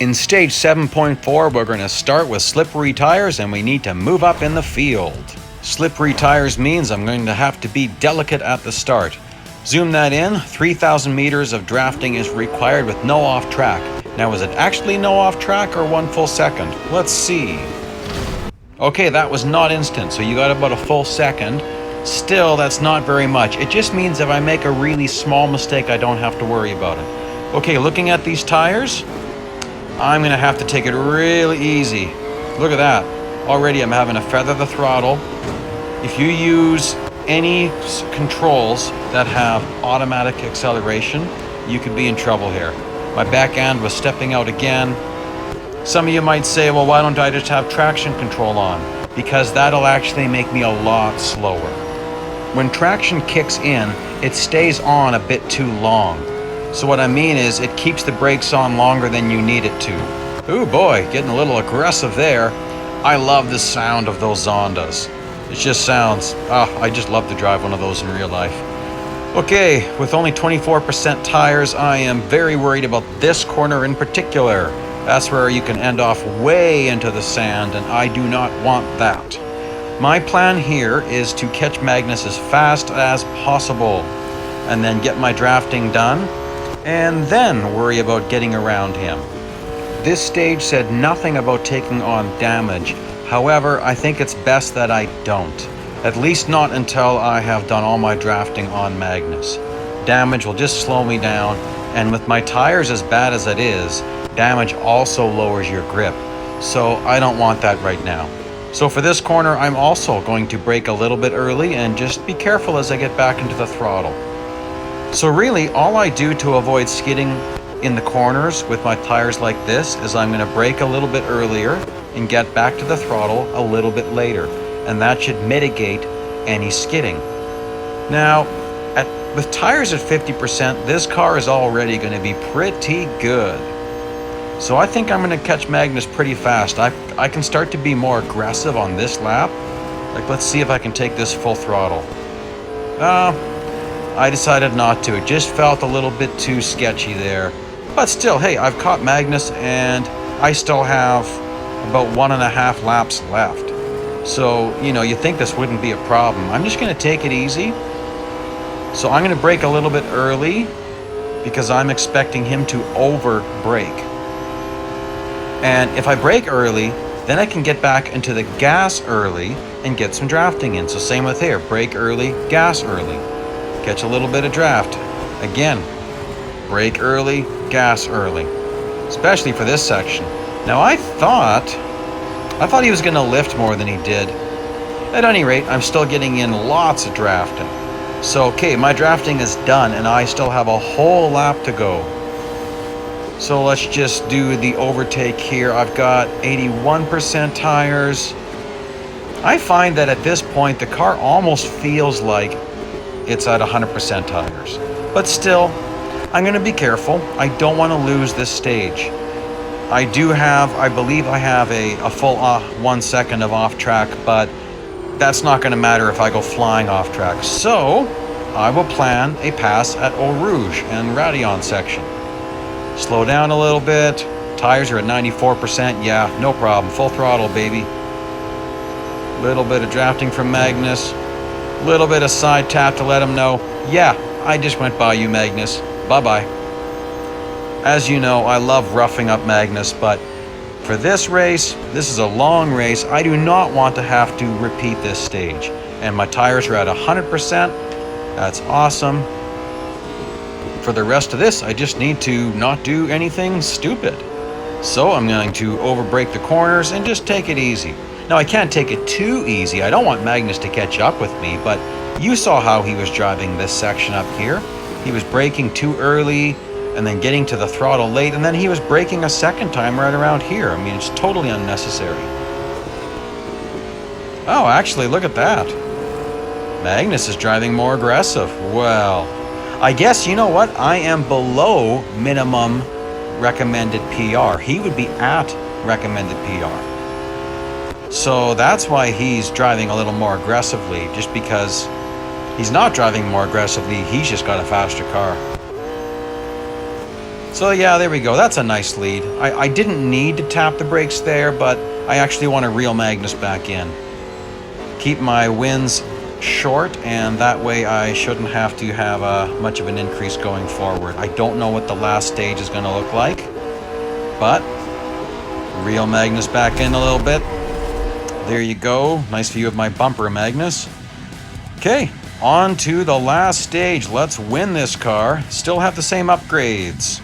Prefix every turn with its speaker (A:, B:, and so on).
A: In stage 7.4, we're going to start with slippery tires and we need to move up in the field. Slippery tires means I'm going to have to be delicate at the start. Zoom that in, 3,000 meters of drafting is required with no off track. Now is it actually no off track or 1 full second? Let's see. Okay, that was not instant, so you got about a full second. Still, that's not very much. It just means if I make a really small mistake, I don't have to worry about it. Okay, looking at these tires, I'm gonna have to take it really easy. Look at that. Already I'm having to feather the throttle. If you use any controls that have automatic acceleration, you could be in trouble here. My back end was stepping out again. Some of you might say, well, why don't I just have traction control on? Because that'll actually make me a lot slower. When traction kicks in, it stays on a bit too long. So what I mean is it keeps the brakes on longer than you need it to. Ooh boy, getting a little aggressive there. I love the sound of those Zondas. It just sounds, I just love to drive one of those in real life. Okay, with only 24% tires, I am very worried about this corner in particular. That's where you can end off way into the sand, and I do not want that. My plan here is to catch Magnus as fast as possible, and then get my drafting done, and then worry about getting around him. This stage said nothing about taking on damage. However, I think it's best that I don't. At least not until I have done all my drafting on Magnus. Damage will just slow me down, and with my tires as bad as it is, damage also lowers your grip. So I don't want that right now. So for this corner, I'm also going to brake a little bit early and just be careful as I get back into the throttle. So really, all I do to avoid skidding in the corners with my tires like this is I'm going to brake a little bit earlier and get back to the throttle a little bit later, and that should mitigate any skidding. Now, with tires at 50%, this car is already going to be pretty good. So I think I'm going to catch Magnus pretty fast. I can start to be more aggressive on this lap. Like, let's see if I can take this full throttle. I decided not to. It just felt a little bit too sketchy there. But still, hey, I've caught Magnus and I still have about 1.5 laps left. So, you think this wouldn't be a problem. I'm just going to take it easy. So I'm going to brake a little bit early because I'm expecting him to over brake. And if I brake early, then I can get back into the gas early and get some drafting in. So same with here, brake early, gas early. Catch a little bit of draft. Again, brake early, gas early. Especially for this section. Now I thought he was going to lift more than he did. At any rate, I'm still getting in lots of drafting. So okay, my drafting is done and I still have a whole lap to go. So let's just do the overtake here. I've got 81% tires. I find that at this point, the car almost feels like it's at 100% tires. But still, I'm going to be careful. I don't want to lose this stage. I believe I have a full 1 second of off track, but that's not going to matter if I go flying off track. So I will plan a pass at Eau Rouge and Radion section. Slow down a little bit. Tires are at 94%. Yeah, no problem. Full throttle, baby. Little bit of drafting from Magnus. Little bit of side tap to let him know, yeah, I just went by you, Magnus. Bye-bye. As you know, I love roughing up Magnus, but for this race, this is a long race. I do not want to have to repeat this stage. And my tires are at 100%. That's awesome. For the rest of this, I just need to not do anything stupid. So I'm going to overbrake the corners and just take it easy. Now I can't take it too easy. I don't want Magnus to catch up with me, but you saw how he was driving this section up here. He was braking too early and then getting to the throttle late, and then he was braking a second time right around here. I mean, it's totally unnecessary. Oh, actually, look at that. Magnus is driving more aggressive. Well, I guess, you know what? I am below minimum recommended PR. He would be at recommended PR. So that's why he's driving a little more aggressively, just because he's not driving more aggressively. He's just got a faster car. So yeah, there we go. That's a nice lead. I didn't need to tap the brakes there, but I actually want to reel Magnus back in. Keep my wins short, and that way I shouldn't have to have much of an increase going forward. I don't know what the last stage is going to look like, but reel Magnus back in a little bit. There you go. Nice view of my bumper, Magnus. Okay, on to the last stage. Let's win this car. Still have the same upgrades.